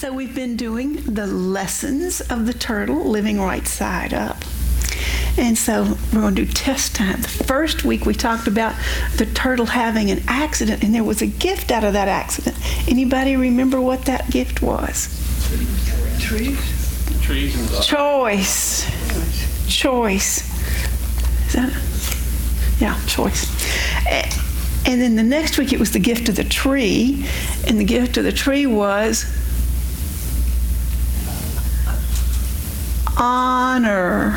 So we've been doing the lessons of the turtle living right side up. And so we're going to do test time. The first week we talked about the turtle having an accident, and there was a gift out of that accident. Anybody remember what that gift was? Trees. Choice. Is that? Yeah, choice. And then the next week it was the gift of the tree, and the gift of the tree was honor.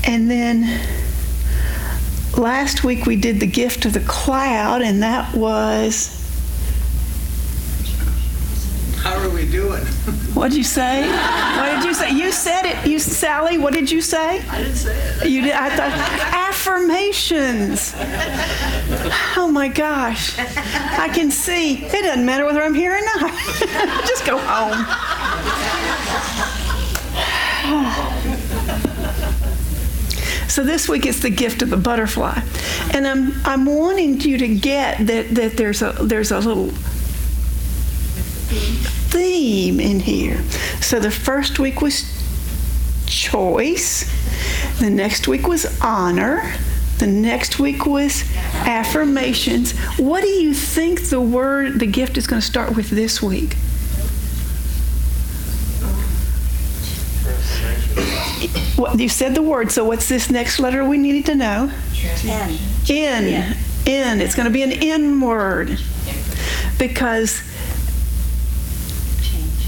And then last week we did the gift of the cloud, and that was... How are we doing? What'd you say? What did you say? You said it. Sally, what did you say? I didn't say it. You did. I thought affirmations. Oh my gosh. I can see. It doesn't matter whether I'm here or not. Just go home. So this week it's the gift of the butterfly. And I'm wanting you to get that there's a little theme in here. So the first week was choice. The next week was honor. The next week was affirmations. What do you think the gift is going to start with this week? What, you said the word, so what's this next letter we needed to know? N. N. It's going to be an N word. Because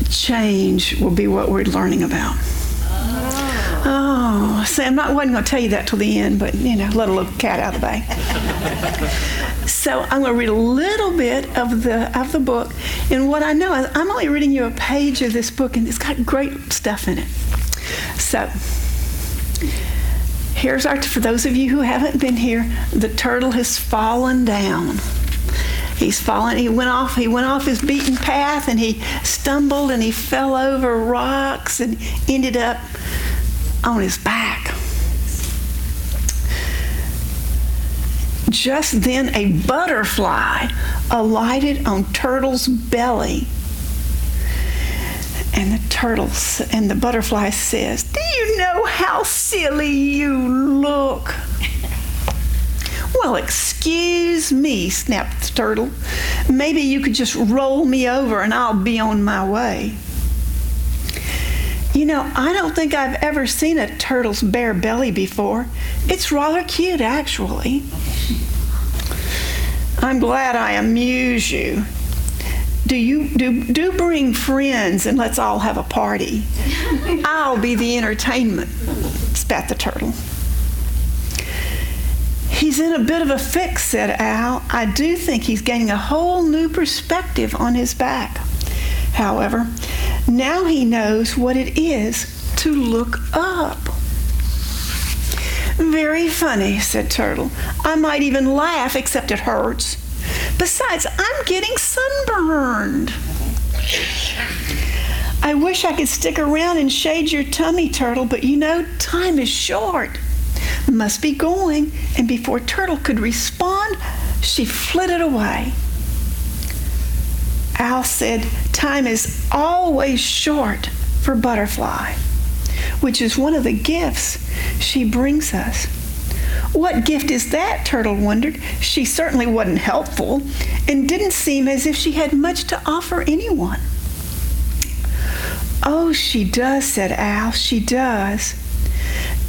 change will be what we're learning about. Oh, see, wasn't going to tell you that till the end, but, let a little cat out of the bag. So I'm going to read a little bit of the book. And what I know is I'm only reading you a page of this book, and it's got great stuff in it. So here's for those of you who haven't been here, the turtle has fallen down. He's fallen. He went off his beaten path, and he stumbled and he fell over rocks and ended up on his back. Just then a butterfly alighted on Turtle's belly. And the butterfly says, "Do you know how silly you look?" "Well, excuse me," snapped the turtle. "Maybe you could just roll me over and I'll be on my way." I don't think I've ever seen a turtle's bare belly before. It's rather cute, actually. I'm glad I amuse you. Do bring friends and let's all have a party. I'll be the entertainment, spat the turtle. "He's in a bit of a fix," said Al. "I do think he's gaining a whole new perspective on his back. However, now he knows what it is to look up." "Very funny," said Turtle. "I might even laugh, except it hurts. Besides, I'm getting sunburned." "I wish I could stick around and shade your tummy, Turtle, but time is short. Must be going." And before Turtle could respond, she flitted away. Al said, "Time is always short for Butterfly, which is one of the gifts she brings us." "What gift is that?" Turtle wondered. She certainly wasn't helpful and didn't seem as if she had much to offer anyone. "Oh, she does," said Al. "She does.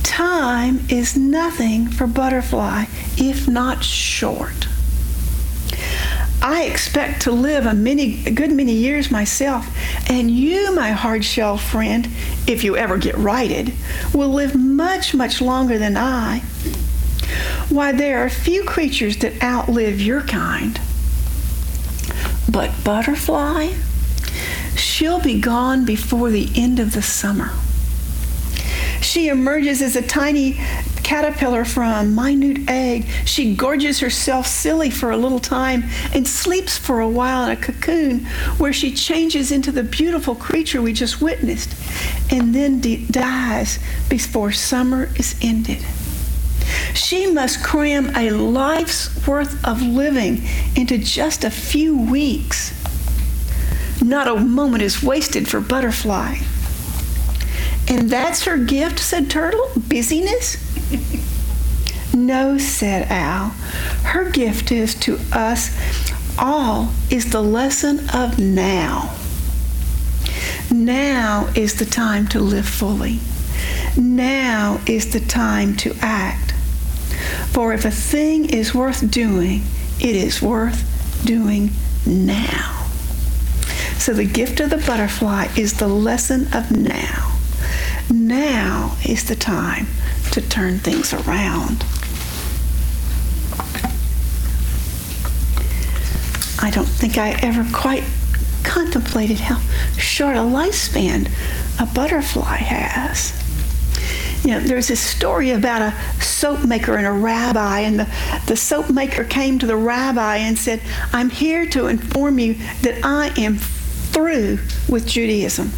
Time is nothing for Butterfly if not short. I expect to live a good many years myself, and you, my hard-shell friend, if you ever get righted, will live much, much longer than I. Why, there are few creatures that outlive your kind. But Butterfly, she'll be gone before the end of the summer. She emerges as a tiny caterpillar from a minute egg. She gorges herself silly for a little time and sleeps for a while in a cocoon where she changes into the beautiful creature we just witnessed, and then dies before summer is ended. She must cram a life's worth of living into just a few weeks. Not a moment is wasted for Butterfly. And that's her gift, said Turtle? Busyness? No, said Owl. Her gift is to us all is the lesson of now. Now is the time to live fully. Now is the time to act. For if a thing is worth doing, it is worth doing now. So the gift of the butterfly is the lesson of now. Now is the time to turn things around. I don't think I ever quite contemplated how short a lifespan a butterfly has. You know, there's this story about a soap maker and a rabbi, and the soap maker came to the rabbi and said, I'm here to inform you that I am through with Judaism.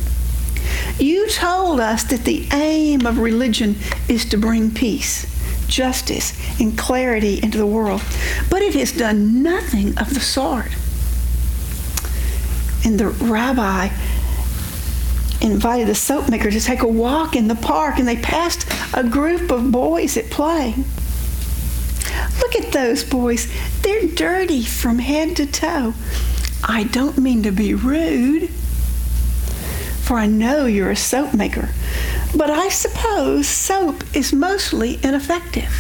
You told us that the aim of religion is to bring peace, justice, and clarity into the world, but it has done nothing of the sort. And the rabbi invited the soap maker to take a walk in the park, and they passed a group of boys at play. Look at those boys. They're dirty from head to toe. I don't mean to be rude, for I know you're a soap maker, but I suppose soap is mostly ineffective.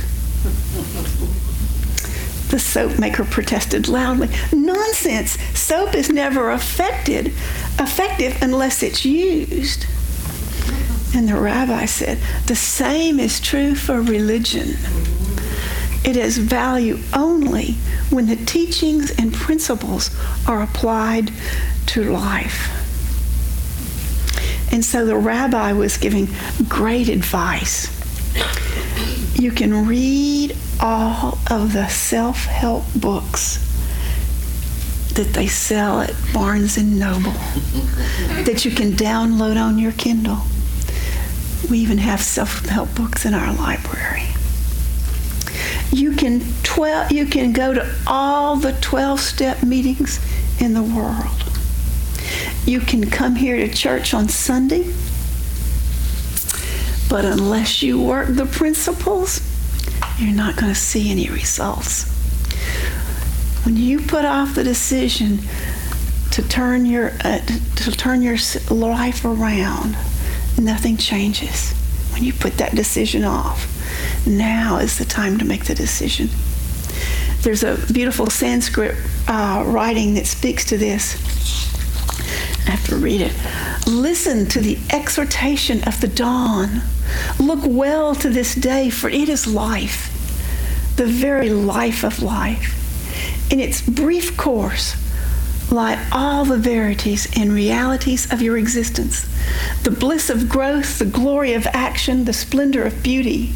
The soap maker protested loudly. Nonsense! Soap is never effective unless it's used. And the rabbi said, the same is true for religion. It has value only when the teachings and principles are applied to life. And so the rabbi was giving great advice. You can read all of the self-help books that they sell at Barnes & Noble that you can download on your Kindle. We even have self-help books in our library. You can go to all the 12-step meetings in the world. You can come here to church on Sunday, but unless you work the principles, you're not going to see any results. When you put off the decision to turn your life around, nothing changes. When you put that decision off, now is the time to make the decision. There's a beautiful Sanskrit writing that speaks to this. I have to read it. Listen to the exhortation of the dawn. Look well to this day, for it is life, the very life of life. In its brief course lie all the verities and realities of your existence, the bliss of growth, the glory of action, the splendor of beauty.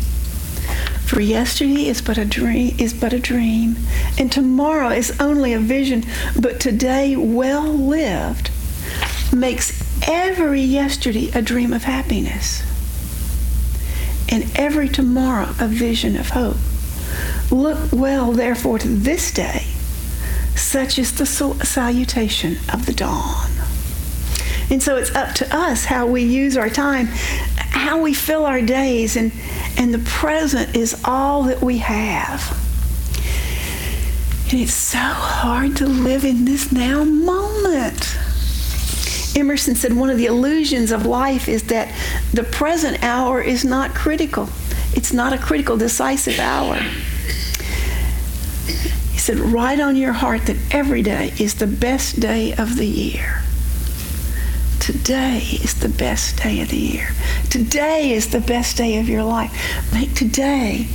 For yesterday is but a dream, and tomorrow is only a vision, but today, well lived, makes every yesterday a dream of happiness, and every tomorrow a vision of hope. Look well, therefore, to this day. Such is the salutation of the dawn. And so it's up to us how we use our time, how we fill our days, and the present is all that we have. And it's so hard to live in this now moment. Emerson said one of the illusions of life is that the present hour is not critical. It's not a critical, decisive hour. He said, write on your heart that every day is the best day of the year. Today is the best day of the year. Today is the best day of your life. Make today.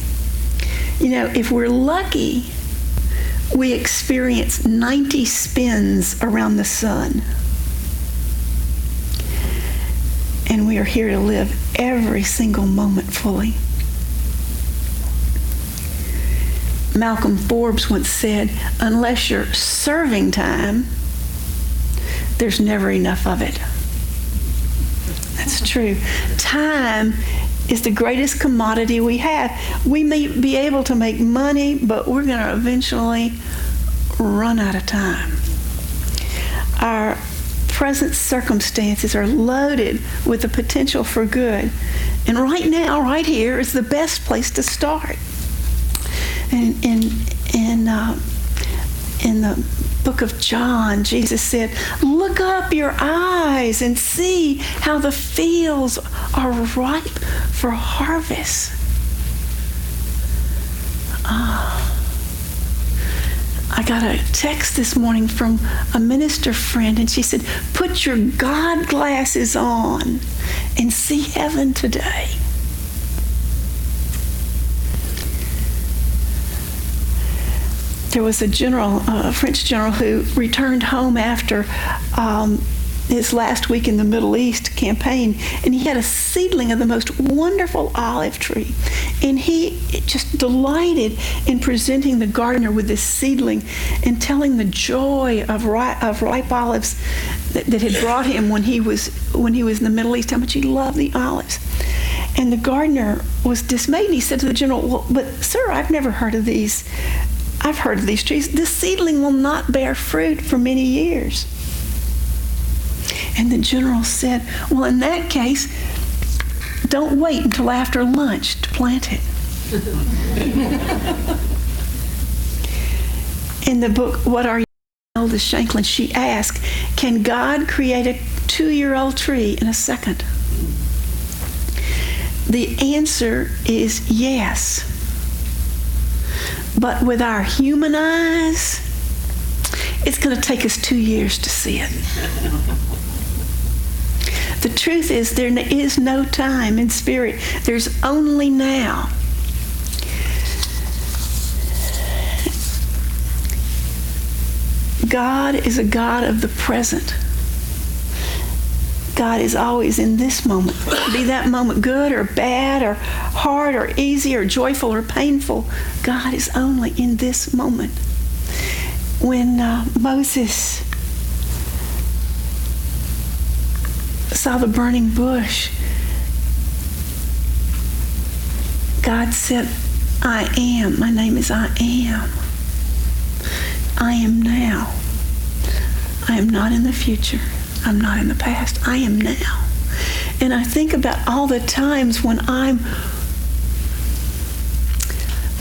You know, if we're lucky, we experience 90 spins around the sun. And we are here to live every single moment fully. Malcolm Forbes once said, unless you're serving time, there's never enough of it. That's true. Time is the greatest commodity we have. We may be able to make money, but we're going to eventually run out of time. Our present circumstances are loaded with the potential for good. And right now, right here, is the best place to start. And in the book of John, Jesus said, "Look up your eyes and see how the fields are ripe for harvest." I got a text this morning from a minister friend, and she said, "Put your God glasses on and see heaven today." There was a general, a French general, who returned home after his last week in the Middle East campaign, and he had a seedling of the most wonderful olive tree. And he just delighted in presenting the gardener with this seedling and telling the joy of ripe olives that had brought him when he was in the Middle East, how much he loved the olives. And the gardener was dismayed, and he said to the general, "Well, but sir, I've never heard of these. I've heard of these trees. This seedling will not bear fruit for many years." And the general said, "Well, in that case, don't wait until after lunch to plant it." In the book, "What Are You?" Elda Shanklin, she asked, "Can God create a 2-year-old tree in a second?" The answer is yes. But with our human eyes, it's going to take us 2 years to see it. The truth is, there is no time in spirit. There's only now. God is a God of the present. God is always in this moment. Be that moment good or bad or hard or easy or joyful or painful, God is only in this moment. When Moses saw the burning bush, God said, "I am. My name is I am. I am now. I am not in the future. I'm not in the past. I am now." And I think about all the times when I'm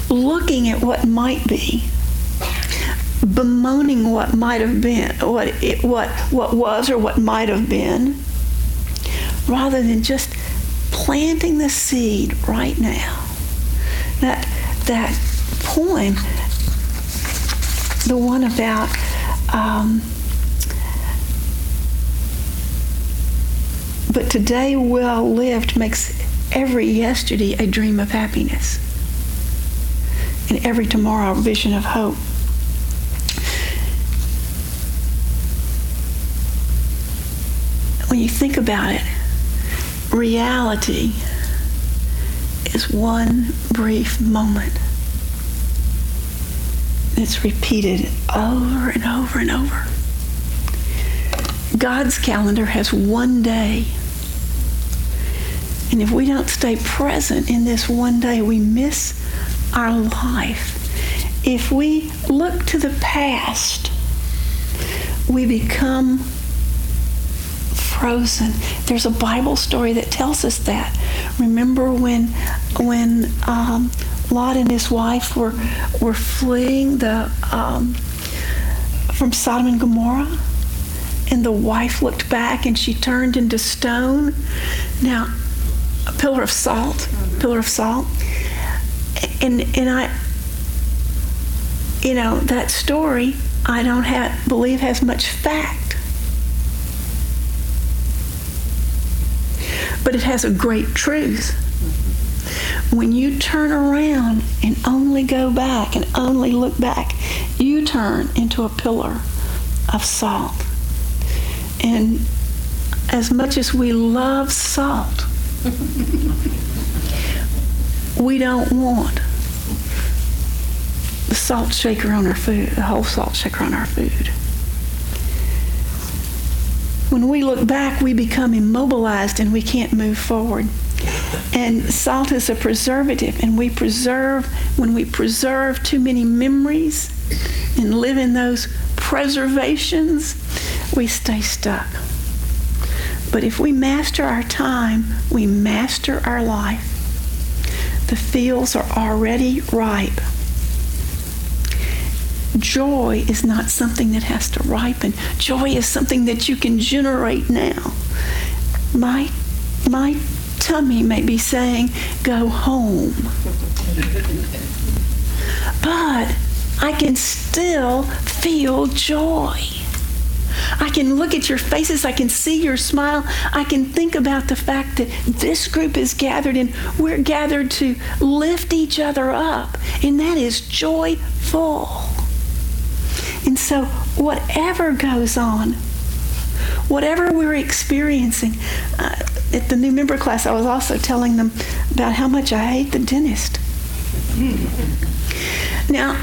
looking at what might be, bemoaning what might have been, what was or what might have been, rather than just planting the seed right now. That poem, the one about but today well lived makes every yesterday a dream of happiness, and every tomorrow a vision of hope. When you think about it, reality is one brief moment. It's repeated over and over and over. God's calendar has one day. And if we don't stay present in this one day, we miss our life. If we look to the past, we become frozen. There's a Bible story that tells us that. Remember when Lot and his wife were fleeing from Sodom and Gomorrah, and the wife looked back and she turned into stone. Now, a pillar of salt, and I, that story I don't believe has much fact, but it has a great truth. When you turn around and only go back and only look back, you turn into a pillar of salt. And as much as we love salt, we don't want the salt shaker on our food, the whole salt shaker on our food. When we look back, we become immobilized and we can't move forward. And salt is a preservative, and when we preserve too many memories and live in those preservations, we stay stuck. But if we master our time, we master our life. The fields are already ripe. Joy is not something that has to ripen. Joy is something that you can generate now. My tummy may be saying, go home. But I can still feel joy. I can look at your faces. I can see your smile. I can think about the fact that this group is gathered and we're gathered to lift each other up. And that is joyful. And so whatever goes on, whatever we're experiencing, at the new member class, I was also telling them about how much I hate the dentist. Now,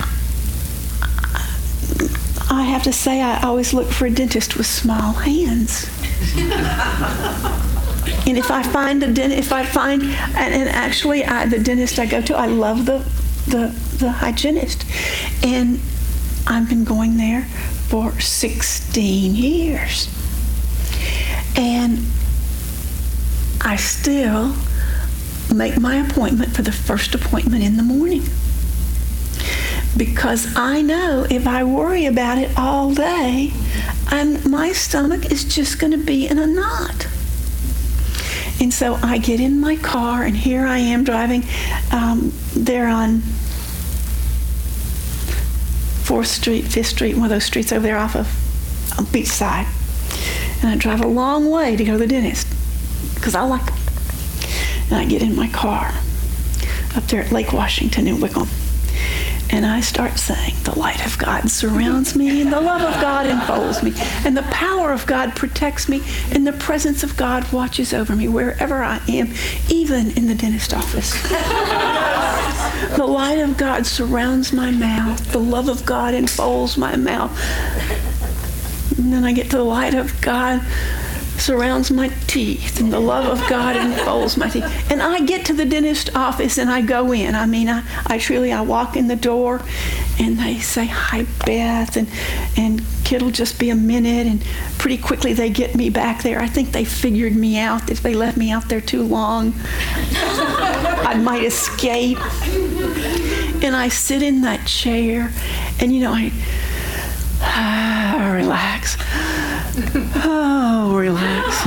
I have to say I always look for a dentist with small hands. And if I find the dentist I go to, I love the hygienist. And I've been going there for 16 years. And I still make my appointment for the first appointment in the morning. Because I know if I worry about it all day, my stomach is just going to be in a knot. And so I get in my car, and here I am driving there on 4th Street, 5th Street, one of those streets over there off of Beachside. And I drive a long way to go to the dentist because I like them. And I get in my car up there at Lake Washington in Wickham. And I start saying, the light of God surrounds me, and the love of God enfolds me, and the power of God protects me, and the presence of God watches over me wherever I am, even in the dentist office. The light of God surrounds my mouth. The love of God enfolds my mouth. And then I get to the light of God surrounds my teeth, and the love of God enfolds my teeth. And I get to the dentist office and I go in. I mean, I walk in the door and they say, hi, Beth, and it'll just be a minute, and pretty quickly they get me back there. I think they figured me out. If they left me out there too long, I might escape. And I sit in that chair, and I relax. Oh, relax.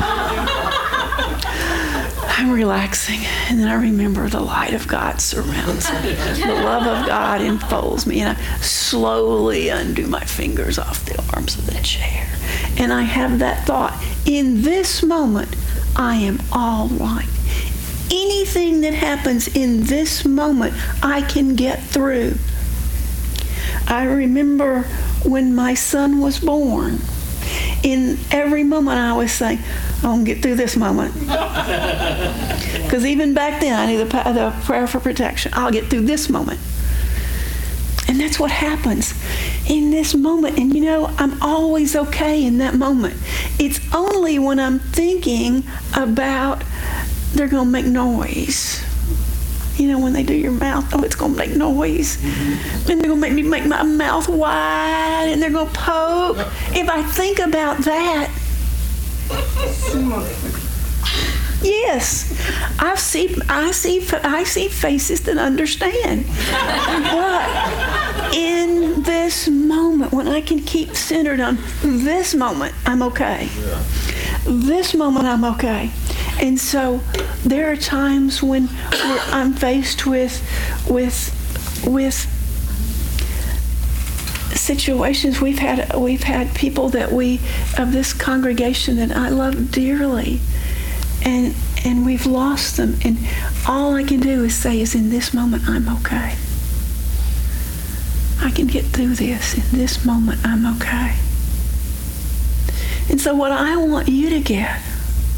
I'm relaxing, and then I remember the light of God surrounds me. The love of God enfolds me, and I slowly undo my fingers off the arms of the chair. And I have that thought, in this moment, I am all right. Anything that happens in this moment, I can get through. I remember when my son was born. In every moment I was saying, I'm going to get through this moment. Because even back then I knew the prayer for protection. I'll get through this moment. And that's what happens in this moment. And I'm always okay in that moment. It's only when I'm thinking about they're going to make noise. When they do your mouth, it's going to make noise. Mm-hmm. And they're going to make me make my mouth wide, and they're going to poke. If I think about that, yes, I see faces that understand. But in this moment, when I can keep centered on this moment, I'm okay. Yeah. This moment, I'm okay. And so there are times when I'm faced with situations. We've had people of this congregation that I love dearly, and we've lost them. And all I can do is say is, in this moment, I'm okay. I can get through this. In this moment, I'm okay. And so what I want you to get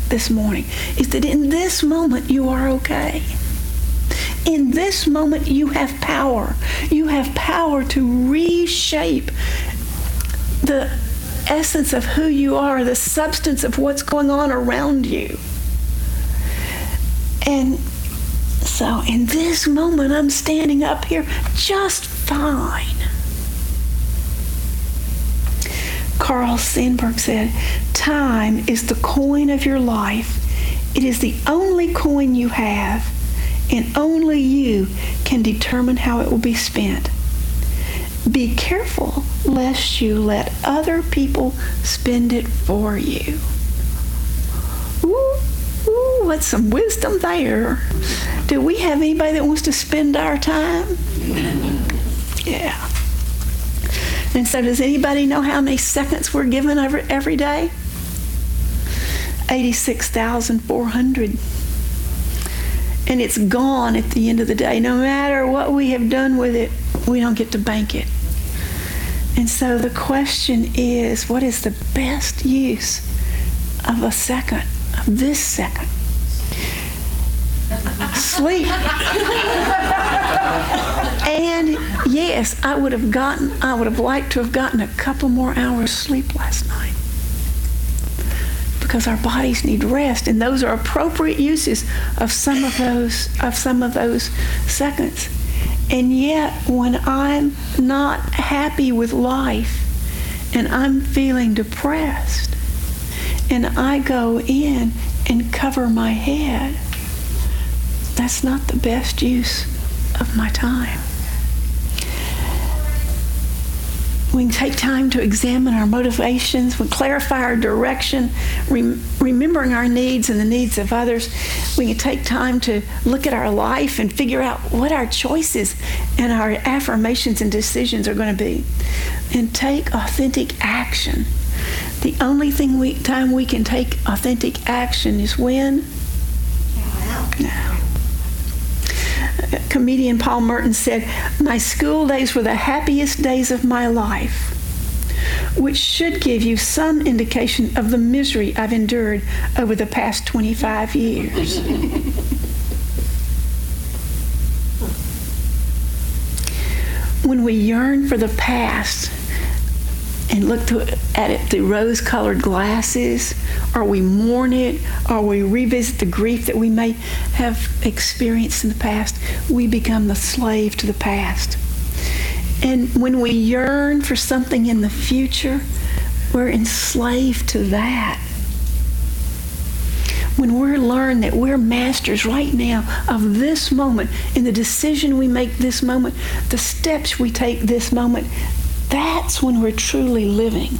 this morning is that in this moment you are okay. In this moment you have power. You have power to reshape the essence of who you are, the substance of what's going on around you. And So in this moment, I'm standing up here just fine. Carl Sandburg said, time is the coin of your life. It is the only coin you have, and only you can determine how it will be spent. Be careful lest you let other people spend it for you. Ooh, what's some wisdom there? Do we have anybody that wants to spend our time? Yeah. And so does anybody know how many seconds we're given every day? 86,400. And it's gone at the end of the day. No matter what we have done with it, we don't get to bank it. And so the question is, what is the best use of a second, of this second? Sleep. And yes, I would have liked to have gotten a couple more hours sleep last night, because our bodies need rest, and those are appropriate uses of some of those seconds. And yet, when I'm not happy with life and I'm feeling depressed and I go in and cover my head, that's not the best use of my time. We can take time to examine our motivations, we clarify our direction, remembering our needs and the needs of others. We can take time to look at our life and figure out what our choices and our affirmations and decisions are going to be, and take authentic action. The only time we can take authentic action is when? Now. Comedian Paul Merton said, "My school days were the happiest days of my life," which should give you some indication of the misery I've endured over the past 25 years. When we yearn for the past and look at it through rose-colored glasses, or we mourn it, or we revisit the grief that we may have experienced in the past, we become the slave to the past. And when we yearn for something in the future, we're enslaved to that. When we learn that we're masters right now of this moment, in the decision we make this moment, the steps we take this moment, that's when we're truly living.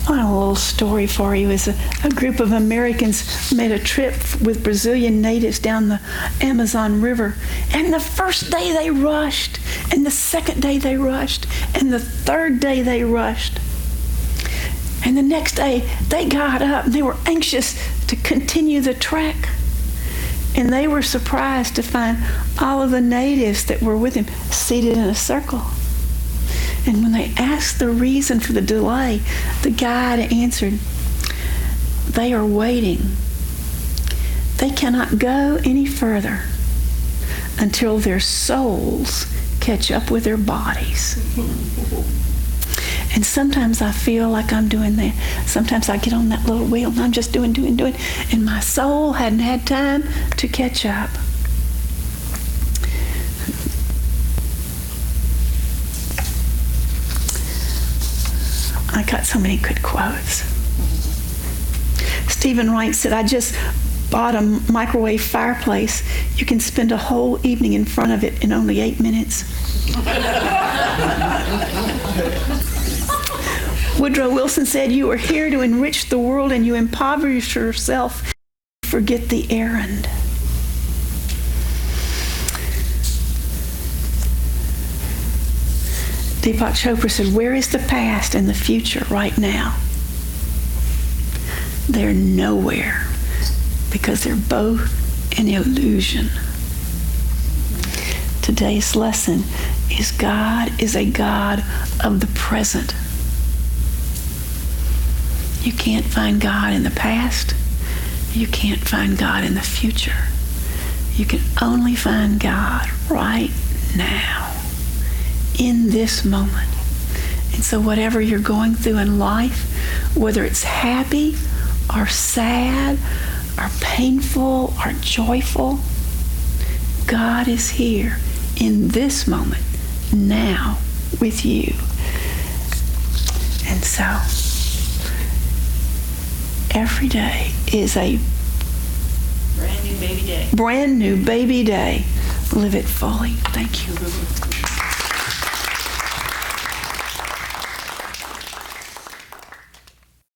I have a little story for you. As a group of Americans made a trip with Brazilian natives down the Amazon River, and the first day they rushed, and the second day they rushed, and the third day they rushed. And the next day they got up and they were anxious to continue the trek. And they were surprised to find all of the natives that were with him seated in a circle. And when they asked the reason for the delay, the guide answered, "They are waiting. They cannot go any further until their souls catch up with their bodies." And sometimes I feel like I'm doing that. Sometimes I get on that little wheel and I'm just doing, and my soul hadn't had time to catch up. I got so many good quotes. Stephen Wright said, "I just bought a microwave fireplace. You can spend a whole evening in front of it in only 8 minutes." Woodrow Wilson said, "You are here to enrich the world and you impoverish yourself. Forget the errand." Deepak Chopra said, "Where is the past and the future right now?" They're nowhere, because they're both an illusion. Today's lesson is God is a God of the present. You can't find God in the past. You can't find God in the future. You can only find God right now, in this moment. And so whatever you're going through in life, whether it's happy or sad or painful or joyful, God is here in this moment, now, with you. And so, every day is a Brand new baby day. brand new baby day. Live it fully. Thank you.